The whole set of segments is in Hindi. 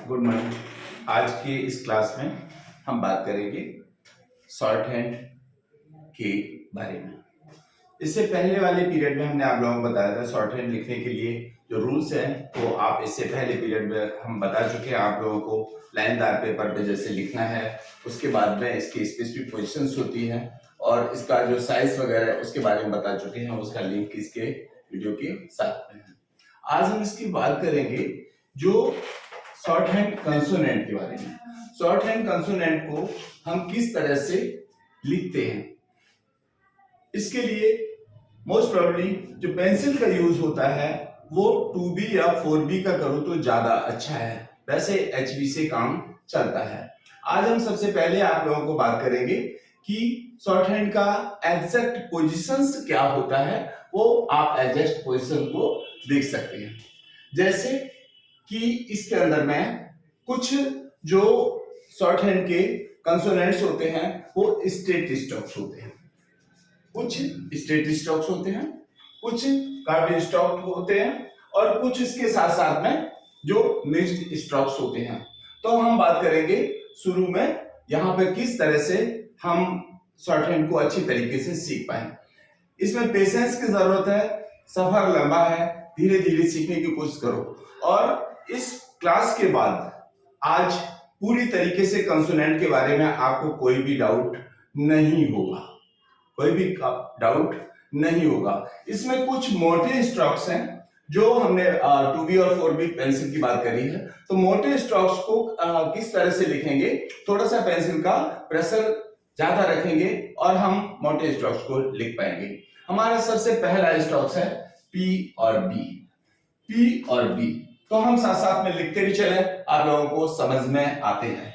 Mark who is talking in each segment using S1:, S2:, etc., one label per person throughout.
S1: Good morning. आज के इस क्लास में हम बात करेंगे शॉर्ट हैंड के बारे में। इससे पहले वाले पीरियड में हमने आप लोगों को बताया था शॉर्ट हैंड लिखने के लिए जो रूल्स हैं, तो आप इससे पहले पीरियड में हम बता चुके हैं आप लोगों को लाइनदार पेपर पे जैसे लिखना है। उसके बाद में इसकी स्पेसिफिक पोजीशंस होती हैं और इसका जो साइज वगैरह है उसके बारे में बता चुके हैं। उसका लिंक इसके वीडियो के साथ में है। आज हम इसकी बात करेंगे जो शॉर्ट हैंड कंसोनेंट के बारे में। शॉर्ट हैंड कंसोनेंट को हम किस तरह से लिखते हैं, इसके लिए मोस्ट प्रोबेबली जो पेंसिल का यूज होता है वो 2B या 4B का करो तो ज्यादा अच्छा है, वैसे HB से काम चलता है। आज हम सबसे पहले आप लोगों को बात करेंगे कि शॉर्ट हैंड का एग्जैक्ट पोजीशंस क्या होता है। वो आप एग्जैक्ट पोजीशन को देख सकते हैं, जैसे कि इसके अंदर में कुछ जो शॉर्ट हैंड के कंसोनेंट्स होते हैं वो स्ट्रेट स्टॉक्स होते हैं, कुछ स्ट्रेट स्टॉक्स होते हैं, कुछ कार्बन स्टॉक होते हैं और कुछ इसके साथ साथ में जो मिक्स्ड स्टॉक्स होते हैं। तो हम बात करेंगे शुरू में यहाँ पे किस तरह से हम शॉर्ट हैंड को अच्छी तरीके से सीख पाए। इसमें पेशेंस की जरूरत है, सफर लंबा है, धीरे धीरे सीखने की कोशिश करो। और इस क्लास के बाद आज पूरी तरीके से कंसोनेंट के बारे में आपको कोई भी डाउट नहीं होगा, कोई भी डाउट नहीं होगा। इसमें कुछ मोटे स्ट्रोक्स हैं जो हमने 2B और 4B पेंसिल की बात करी है, तो मोटे स्ट्रोक्स को किस तरह से लिखेंगे, थोड़ा सा पेंसिल का प्रेशर ज्यादा रखेंगे और हम मोटे स्ट्रोक्स को लिख पाएंगे। हमारा सबसे पहला स्ट्रोक्स है P और B। P और B तो हम साथ साथ में लिखते भी चले, आप लोगों को समझ में आते हैं।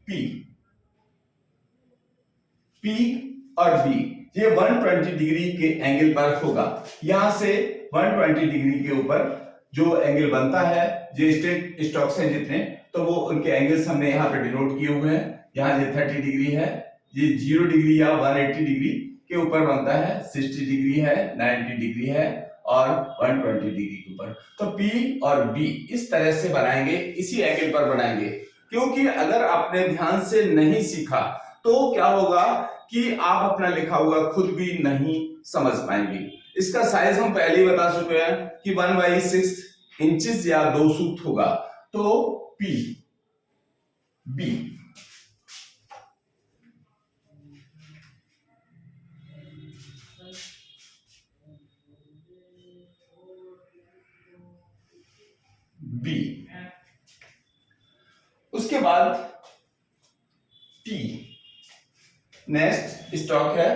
S1: P और B ये 120 डिग्री के एंगल पर होगा। यहां से 120 डिग्री के ऊपर जो एंगल बनता है, ये स्ट्रेट स्टॉक्स हैं जितने, तो वो उनके एंगल्स हमने यहाँ पे डिनोट किए हुए हैं। यहाँ ये 30 डिग्री है, ये 0 डिग्री या 180 डिग्री के ऊपर बनता है, 60 डिग्री है, 90 डिग्री है और 120 डिग्री के ऊपर। तो P और B इस तरह से बनाएंगे, इसी एंगल पर बनाएंगे। क्योंकि अगर आपने ध्यान से नहीं सीखा तो क्या होगा कि आप अपना लिखा हुआ खुद भी नहीं समझ पाएंगे। इसका साइज हम पहले ही बता चुके हैं कि 1/6 इंचेस या 2 सूत होगा। तो P B B उसके बाद T, नेक्स्ट स्टॉक है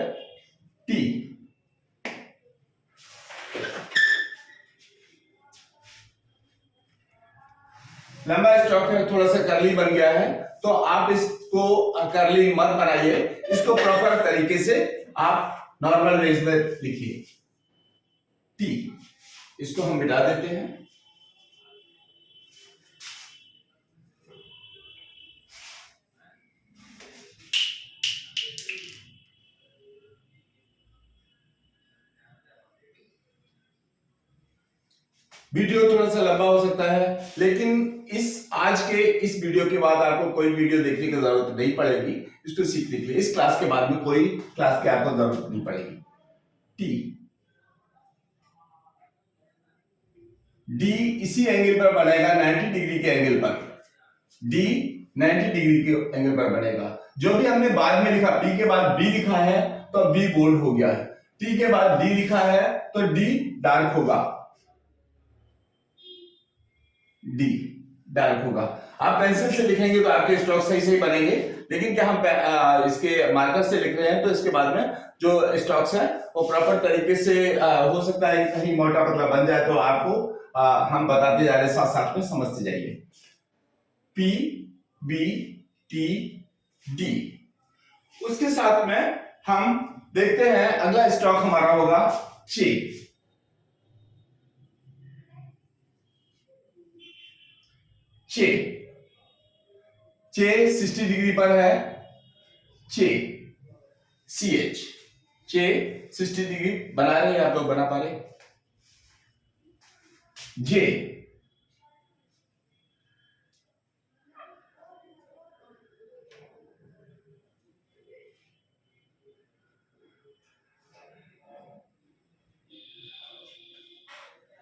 S1: T। लंबा स्टॉक है, थोड़ा सा कर्ली बन गया है, तो आप इसको कर्ली मत बनाइए, इसको प्रॉपर तरीके से आप नॉर्मल रेंज में लिखिए। T इसको हम मिटा देते हैं। वीडियो थोड़ा सा लंबा हो सकता है, लेकिन आज के इस वीडियो के बाद आपको कोई वीडियो देखने की जरूरत नहीं पड़ेगी इसको सीखने के लिए। इस क्लास के बाद में कोई क्लास की आपको जरूरत नहीं पड़ेगी। T D इसी एंगल पर बनेगा, 90 डिग्री के एंगल पर। D 90 डिग्री के एंगल पर बनेगा। जो भी हमने बाद में लिखा, P के बाद B लिखा है तो B बोल्ड हो गया है, T के बाद D लिखा है तो D डार्क होगा, D डार्क होगा। आप पेंसिल से लिखेंगे तो आपके स्ट्रोक सही सही बनेंगे, लेकिन क्या हम इसके मार्कर से लिख रहे हैं तो इसके बाद में जो स्ट्रोक्स है वो प्रॉपर तरीके से हो सकता है कहीं मोटा पतला बन जाए, तो आपको हम बताते जा रहे हैं, साथ साथ में समझते जाइए। P B T D उसके साथ में हम देखते हैं अगला स्ट्रोक हमारा होगा चे। चे 60 डिग्री पर है, चे CH, चे 60 डिग्री बना रहे हैं, आप लोग बना पा रहे। जे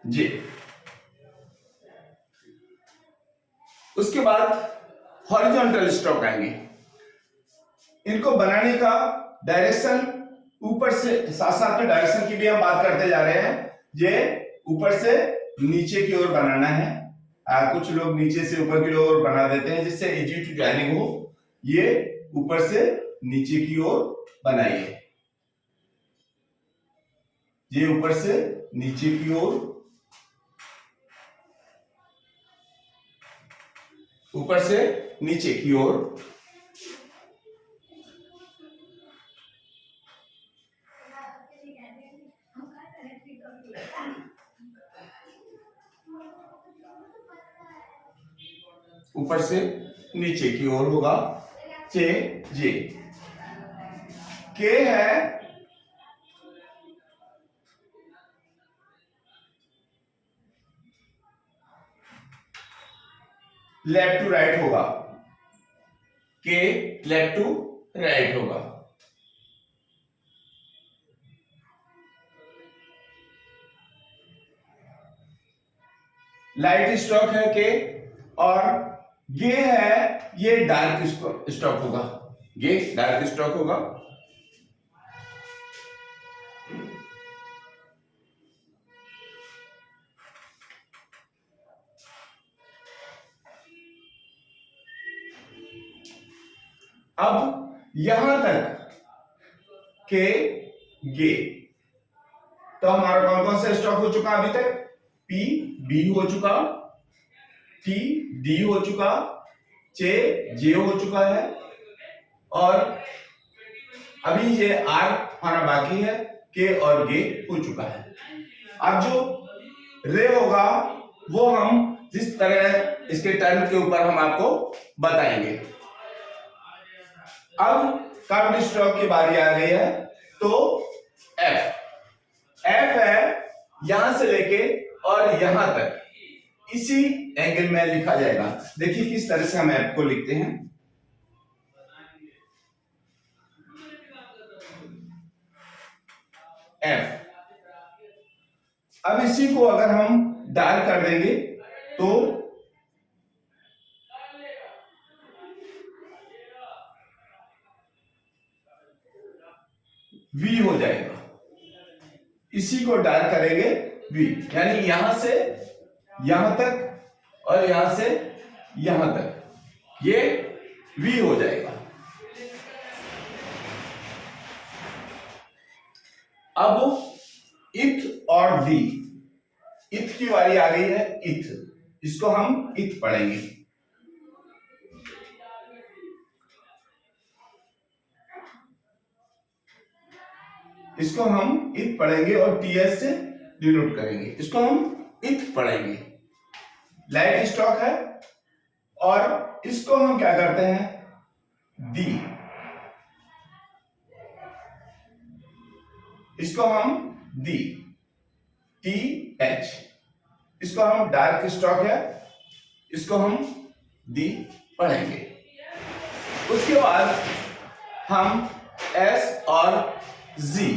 S1: जे। उसके बाद हॉरिजॉन्टल स्टॉक आएंगे। इनको बनाने का डायरेक्शन ऊपर से, साथ साथ में डायरेक्शन की भी हम बात करते जा रहे हैं। ये ऊपर से नीचे की ओर बनाना है। कुछ लोग नीचे से ऊपर की ओर बना देते हैं जिससे इजी टू जॉइनिंग हो। ये ऊपर से नीचे की ओर बनाइए, ये ऊपर से नीचे की ओर, ऊपर से नीचे की ओर। ऊपर से नीचे की ओर होगा चे जे। के है लेफ्ट टू राइट होगा, के लेफ्ट टू राइट होगा। लाइट स्टॉक है के, और ये है, ये डार्क स्टॉक होगा, ये डार्क स्टॉक होगा। अब यहां तक के गे, तो हमारा कौन कौन सा स्टॉक हो चुका अभी तक? पी बी हो चुका, टी डी हो चुका, चे जे हो चुका है, और अभी ये आर हमारा बाकी है, के और गे हो चुका है। अब जो रे होगा वो हम जिस तरह इसके टर्म के ऊपर हम आपको बताएंगे। अब कर्व्ड स्ट्रोक की बारी आ गई है, तो एफ है यहां से लेके और यहां तक इसी एंगल में लिखा जाएगा। देखिए किस तरह से हम एफ को लिखते हैं। एफ, अब इसी को अगर हम डार्क कर देंगे तो वी हो जाएगा। इसी को डार्क करेंगे वी, यानी यहां से यहां तक और यहां से यहां तक, ये वी हो जाएगा। अब इथ और दी, इथ की बारी आ गई है। इथ, इसको हम इथ पढ़ेंगे। इसको हम इथ पढ़ेंगे और टीएस से डिनोट करेंगे। इसको हम इथ पढ़ेंगे। लाइट स्टॉक है और इसको हम क्या करते हैं? दी, इसको हम दी, टी एच। इसको हम डार्क स्टॉक है, इसको हम दी पढ़ेंगे। उसके बाद हम एस और जी,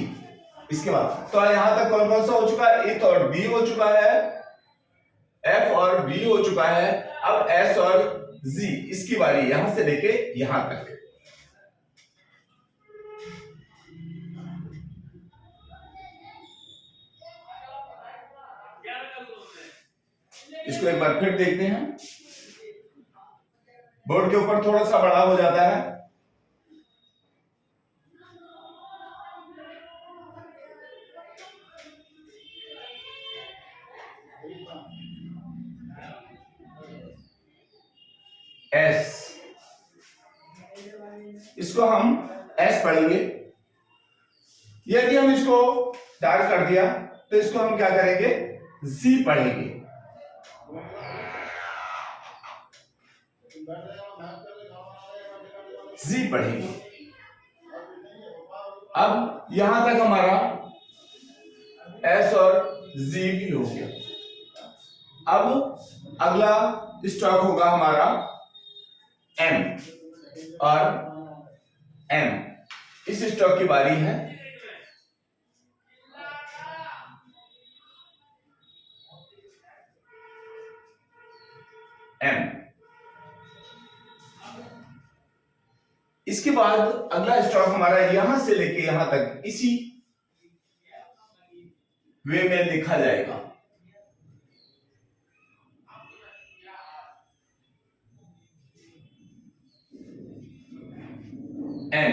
S1: इसके बाद तो यहां तक कौन कौन सा हो चुका है? इथ और बी हो चुका है, एफ और बी हो चुका है। अब एस और जी, इसकी बारी यहां से लेके यहां तक। इसको एक बार फिर देखते हैं। बोर्ड के ऊपर थोड़ा सा बड़ा हो जाता है। एस, इसको हम एस पढ़ेंगे। यदि हम इसको डार्क कर दिया तो इसको हम क्या करेंगे? जी पढ़ेंगे। जी पढ़ेंगे। अब यहां तक हमारा एस और जी भी हो गया। अब अगला स्टॉक होगा हमारा एम और एम। इस स्टॉक की बारी है। इसके बाद अगला स्टॉक हमारा यहां से लेके यहां तक इसी वे में लिखा जाएगा। एन।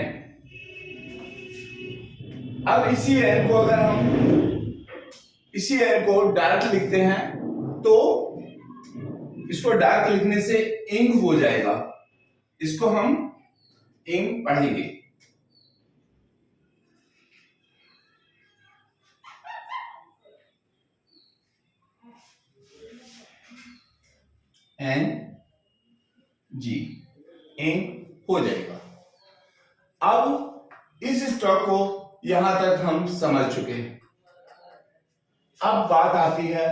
S1: अब इसी एन को अगर हम इसी एन को डार्क लिखते हैं तो इसको डार्क लिखने से इंग हो जाएगा, इसको हम इंग पढ़ेंगे। एन जी, इंग हो जाएगा। अब इस स्टॉक को यहां तक हम समझ चुके हैं। अब बात आती है,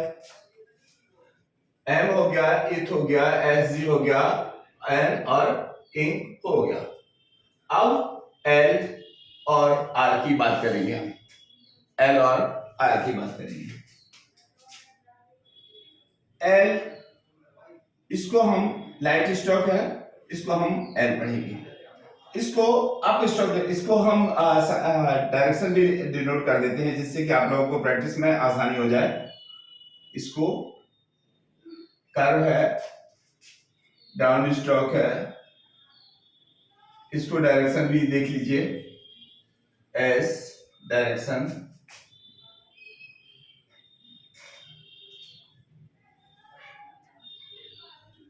S1: एम हो गया, इथ हो गया, एस जी हो गया, एन और इंग हो गया। अब एल और आर की बात करेंगे हम। एल और आर की बात करेंगे। एल, इसको हम लाइट स्टॉक है, इसको हम एल पढ़ेंगे। इसको अप स्टॉक, इसको हम डायरेक्शन भी डिनोट कर देते हैं जिससे कि आप लोगों को प्रैक्टिस में आसानी हो जाए। इसको कर्व है, डाउन स्ट्रोक है, इसको डायरेक्शन भी देख लीजिए, एस डायरेक्शन,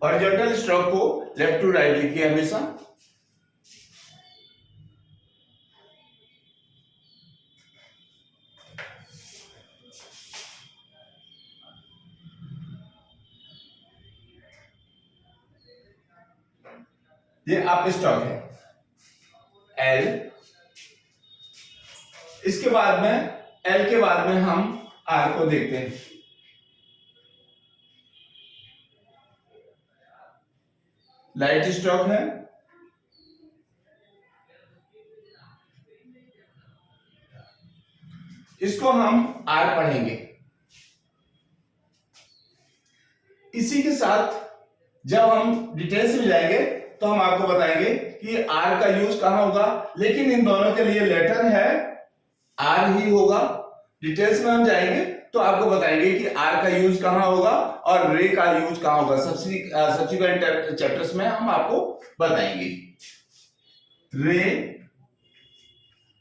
S1: हॉरिजॉन्टल स्ट्रोक को लेफ्ट टू राइट लिखिए हमेशा। ये अप स्ट्रोक है, एल। इसके बाद में, एल के बाद में हम आर को देखते हैं। लाइट स्ट्रोक है, इसको हम आर पढ़ेंगे। इसी के साथ जब हम डिटेल्स में जाएंगे तो हम आपको बताएंगे कि आर का यूज कहां होगा, लेकिन इन दोनों के लिए लेटर है आर ही होगा। डिटेल्स में हम जाएंगे तो आपको बताएंगे कि आर का यूज कहां होगा और रे का यूज कहां होगा। सब्सिक्वेंट चैप्टर्स में हम आपको बताएंगे। रे,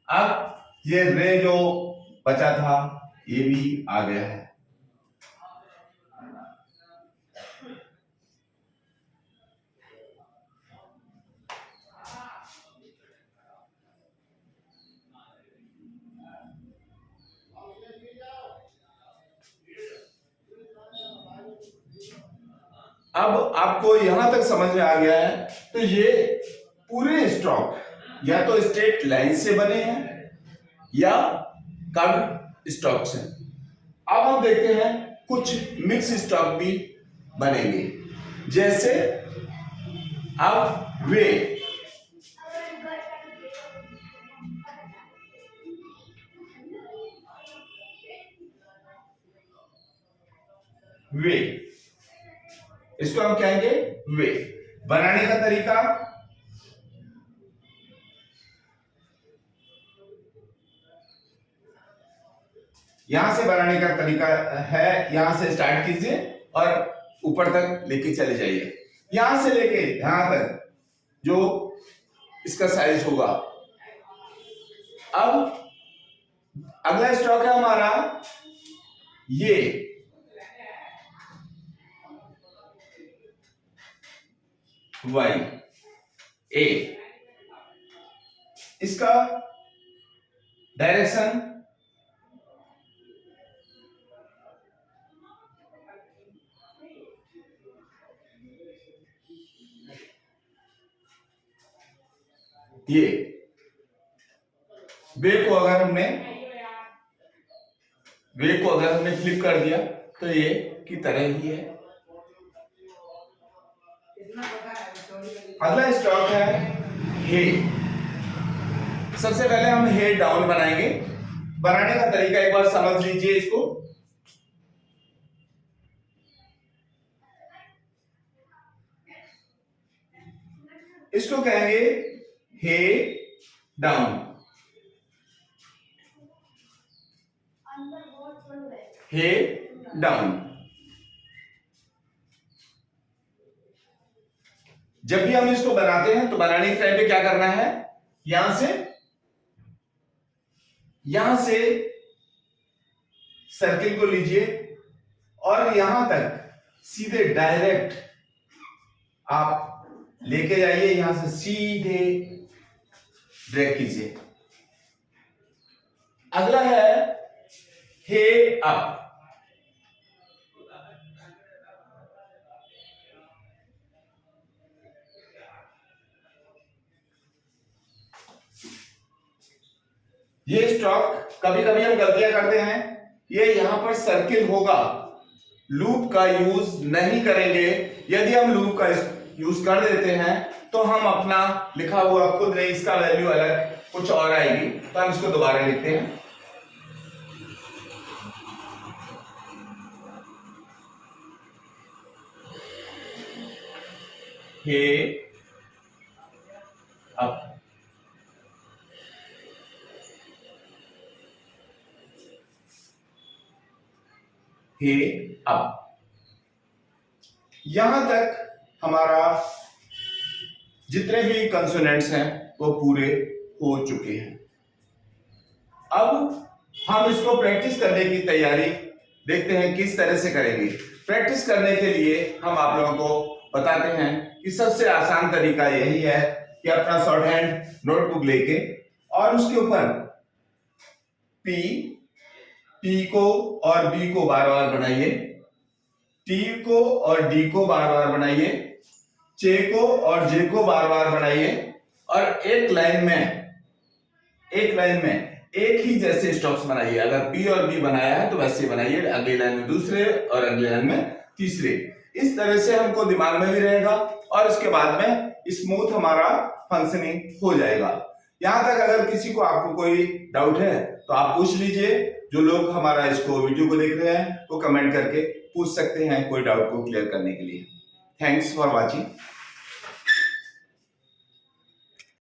S1: अब ये रे जो बचा था ये भी आ गया है। अब आपको यहां तक समझ में आ गया है तो ये पूरे स्टॉक या तो स्ट्रेट लाइन से बने हैं या कर्व स्टॉक से। अब हम देखते हैं कुछ मिक्स स्टॉक भी बनेंगे, जैसे अब वे, वे इसको हम कहेंगे वे। बनाने का तरीका, यहां से बनाने का तरीका है, यहां से स्टार्ट कीजिए और ऊपर तक लेके चले जाइए। यहां से लेके यहां तक जो इसका साइज होगा। अब अगला स्टॉक है हमारा ये, वाई ए। इसका डायरेक्शन ये, वे को अगर हमने फ्लिप कर दिया तो ये की तरह ही है। अगला स्टॉक है हे। सबसे पहले हम हे डाउन बनाएंगे। बनाने का तरीका एक बार समझ लीजिए इसको। इसको कहेंगे हे डाउन, हे डाउन। जब भी हम इसको बनाते हैं तो बनाने के टाइम पे क्या करना है, यहां से सर्किल को लीजिए और यहां तक सीधे डायरेक्ट आप लेके जाइए, यहां से सीधे ड्रैग कीजिए। अगला है हे अप, ये स्ट्रोक कभी कभी हम गलतियां करते हैं, ये यहां पर सर्किल होगा, लूप का यूज नहीं करेंगे। यदि हम लूप का यूज कर देते हैं तो हम अपना लिखा हुआ खुद नहीं, इसका वैल्यू अलग कुछ और आएगी, तो हम इसको दोबारा लिखते हैं। हे अप, हे अप। यहां तक हमारा जितने भी कंसोनेंट्स हैं वो पूरे हो चुके हैं। अब हम इसको प्रैक्टिस करने की तैयारी देखते हैं किस तरह से करेंगे। प्रैक्टिस करने के लिए हम आप लोगों को बताते हैं कि सबसे आसान तरीका यही है कि अपना शॉर्ट हैंड नोटबुक लेके और उसके ऊपर पी को और बी को बार बार बनाइए, टी को और डी को बार बार बनाइए, चे को और जे को बार बार बनाइए और एक लाइन में एक ही जैसे स्ट्रोक्स बनाइए। अगर पी और बी बनाया है तो वैसे बनाइए, अगली लाइन में दूसरे और अगली लाइन में तीसरे। इस तरह से हमको दिमाग में भी रहेगा और इसके बाद में स्मूथ हमारा फंक्शनिंग हो जाएगा। यहां तक अगर किसी को आपको कोई डाउट है तो आप पूछ लीजिए। जो लोग हमारा इसको वीडियो को देख रहे हैं वो कमेंट करके पूछ सकते हैं कोई डाउट को क्लियर करने के लिए। Thanks for watching.